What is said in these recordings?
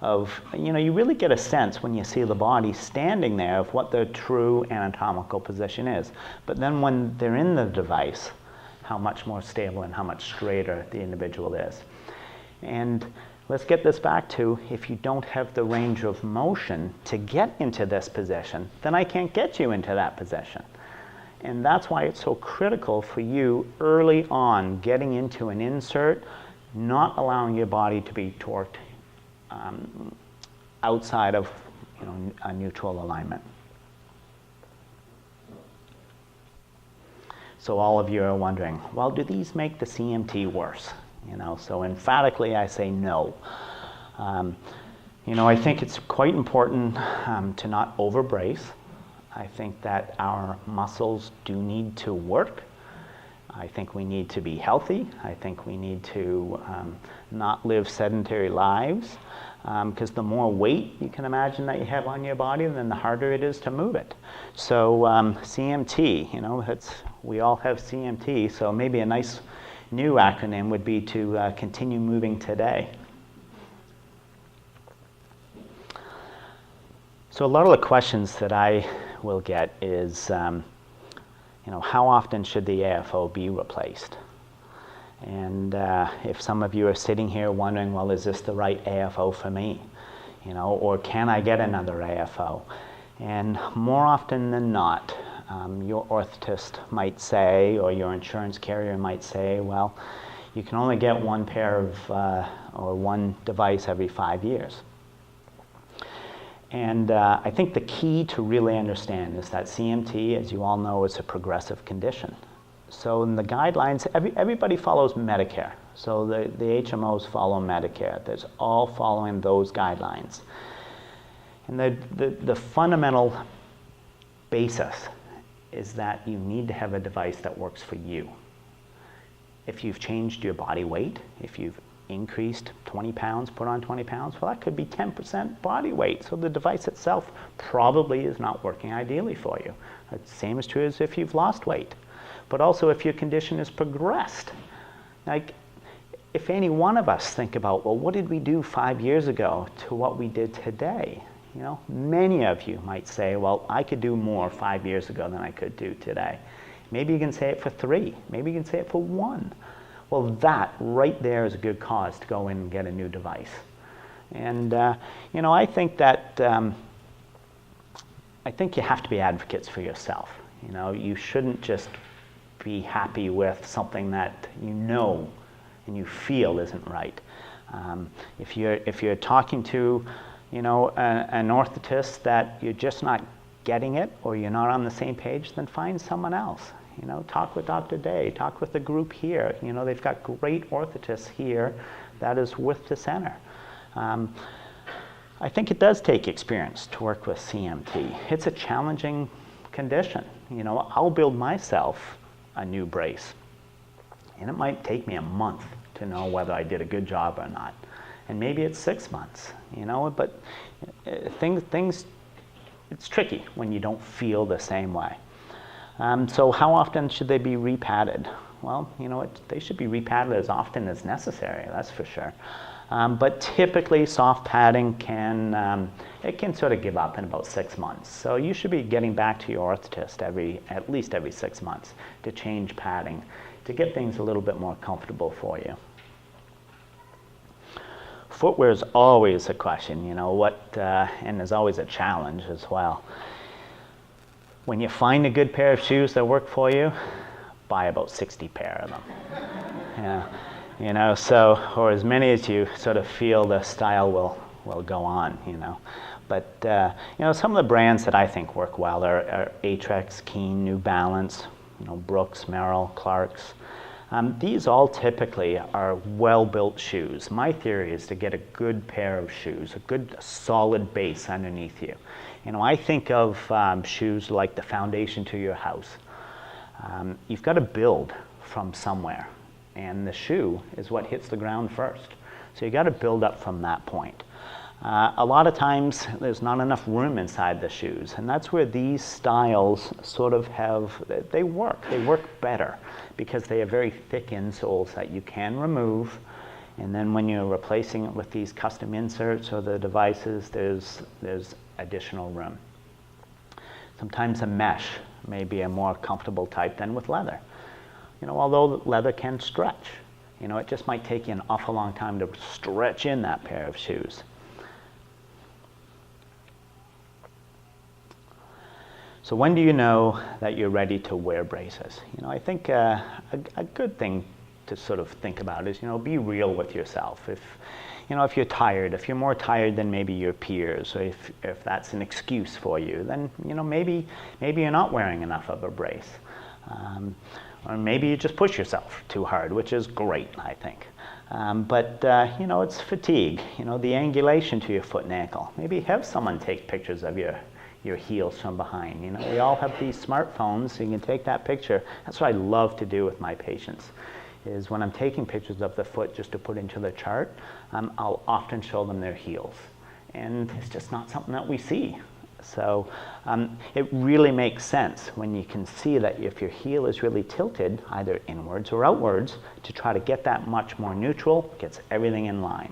you really get a sense when you see the body standing there of what their true anatomical position is. But then when they're in the device, how much more stable and how much straighter the individual is. And let's get this back to, if you don't have the range of motion to get into this position, then I can't get you into that position. And that's why it's so critical for you early on, getting into an insert, not allowing your body to be torqued outside of a neutral alignment. So all of you are wondering, well, do these make the CMT worse? So emphatically I say no. I think it's quite important to not overbrace. I think that our muscles do need to work. I think we need to be healthy. I think we need to not live sedentary lives, because the more weight you can imagine that you have on your body, then the harder it is to move it. So CMT, we all have CMT, so maybe a nice new acronym would be to continue moving today. So a lot of the questions that I will get is, how often should the AFO be replaced? And if some of you are sitting here wondering, well, is this the right AFO for me? Or can I get another AFO? And more often than not, your orthotist might say, or your insurance carrier might say, well, you can only get one pair of, or one device every 5 years. And I think the key to really understand is that CMT, as you all know, is a progressive condition. So in the guidelines, everybody follows Medicare. So the HMOs follow Medicare. There's all following those guidelines. And the fundamental basis is that you need to have a device that works for you. If you've changed your body weight, if you've increased 20 pounds, put on 20 pounds, well, that could be 10% body weight. So the device itself probably is not working ideally for you. The same is true as if you've lost weight. But also if your condition has progressed. Like, if any one of us think about, well, what did we do 5 years ago to what we did today? Many of you might say, well, I could do more 5 years ago than I could do today. Maybe you can say it for 3. Maybe you can say it for 1. Well, that right there is a good cause to go in and get a new device. And, I think that, I think you have to be advocates for yourself. You shouldn't just be happy with something that you know and you feel isn't right. If you're talking to, an orthotist that you're just not getting it, or you're not on the same page, then find someone else. Talk with Dr. Day, talk with the group here. They've got great orthotists here that is with the center. I think it does take experience to work with CMT. It's a challenging condition. I'll build myself a new brace, and it might take me a month to know whether I did a good job or not. And maybe it's 6 months, but things, it's tricky when you don't feel the same way. So how often should they be repadded? Well, they should be repadded as often as necessary, that's for sure. But typically soft padding can sort of give up in about 6 months. So you should be getting back to your orthotist at least every 6 months to change padding, to get things a little bit more comfortable for you. Footwear is always a question, and there's always a challenge as well. When you find a good pair of shoes that work for you, buy about 60 pair of them. Or as many as you sort of feel the style will go on, But, some of the brands that I think work well are Atrex, Keen, New Balance, Brooks, Merrell, Clarks. These all typically are well-built shoes. My theory is to get a good pair of shoes, a good solid base underneath you. I think of shoes like the foundation to your house. You've got to build from somewhere, and the shoe is what hits the ground first. So you've got to build up from that point. A lot of times there's not enough room inside the shoes, and that's where these styles sort of they work better because they have very thick insoles that you can remove And then when you're replacing it with these custom inserts or the devices, there's additional room. Sometimes a mesh may be a more comfortable type than with leather. Although leather can stretch, it just might take you an awful long time to stretch in that pair of shoes. So when do you know that you're ready to wear braces? I think a good thing to sort of think about is, be real with yourself. If you're tired, if you're more tired than maybe your peers, or if that's an excuse for you, then, maybe you're not wearing enough of a brace. Or maybe you just push yourself too hard, which is great, I think. But it's fatigue, the angulation to your foot and ankle. Maybe have someone take pictures of your heels from behind. We all have these smartphones, so you can take that picture. That's what I love to do with my patients, is when I'm taking pictures of the foot just to put into the chart, I'll often show them their heels. And it's just not something that we see. So it really makes sense when you can see that if your heel is really tilted, either inwards or outwards, to try to get that much more neutral, gets everything in line.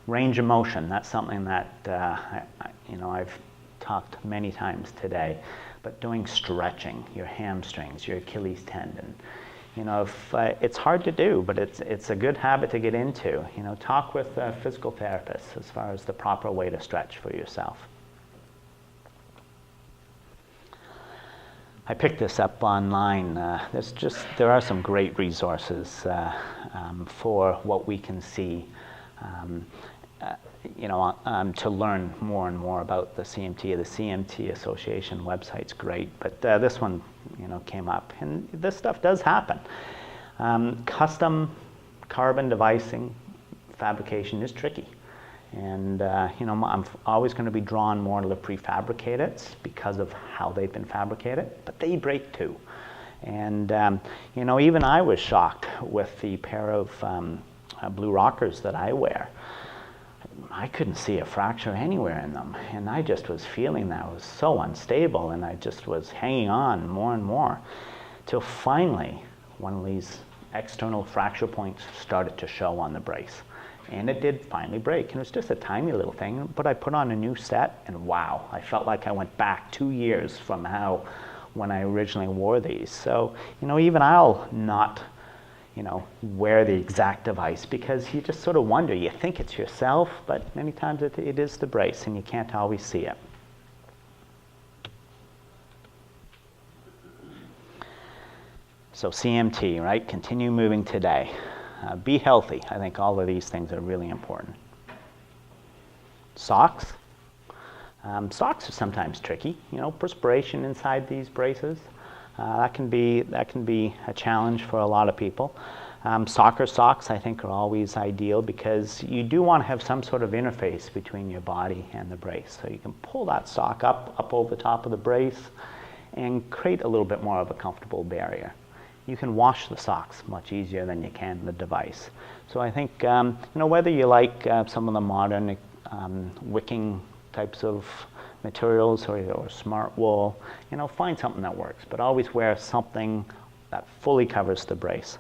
Range of motion, that's something that I've talked many times today, but doing stretching, your hamstrings, your Achilles tendon. It's hard to do, but it's a good habit to get into. Talk with a physical therapist as far as the proper way to stretch for yourself. I picked this up online. There are some great resources for what we can see. To learn more and more about the CMT. The CMT Association website's great, but this one, came up, and this stuff does happen. Custom carbon devicing fabrication is tricky, and I'm always going to be drawn more to the prefabricated because of how they've been fabricated, but they break too. And even I was shocked with the pair of blue rockers that I wear. I couldn't see a fracture anywhere in them, and I just was feeling that it was so unstable, and I just was hanging on more and more, till finally one of these external fracture points started to show on the brace, and it did finally break. And it was just a tiny little thing, but I put on a new set, and wow, I felt like I went back 2 years from when I originally wore these. So even I'll not wear the exact device, because you just sort of wonder. You think it's yourself, but many times it is the brace, and you can't always see it. So CMT, right? Continue moving today. Be healthy. I think all of these things are really important. Socks. Socks are sometimes tricky. Perspiration inside these braces. That can be a challenge for a lot of people. Soccer socks, I think, are always ideal, because you do want to have some sort of interface between your body and the brace. So you can pull that sock up over the top of the brace and create a little bit more of a comfortable barrier. You can wash the socks much easier than you can the device. So I think whether you like some of the modern wicking types of materials or smart wool, find something that works, but always wear something that fully covers the brace.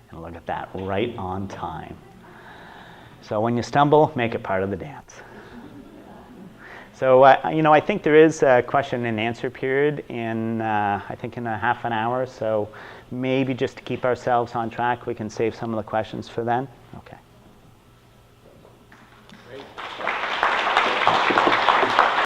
And look at that, right on time. So when you stumble, make it part of the dance. So I think there is a question and answer period in a half an hour, so maybe just to keep ourselves on track, we can save some of the questions for then. Okay.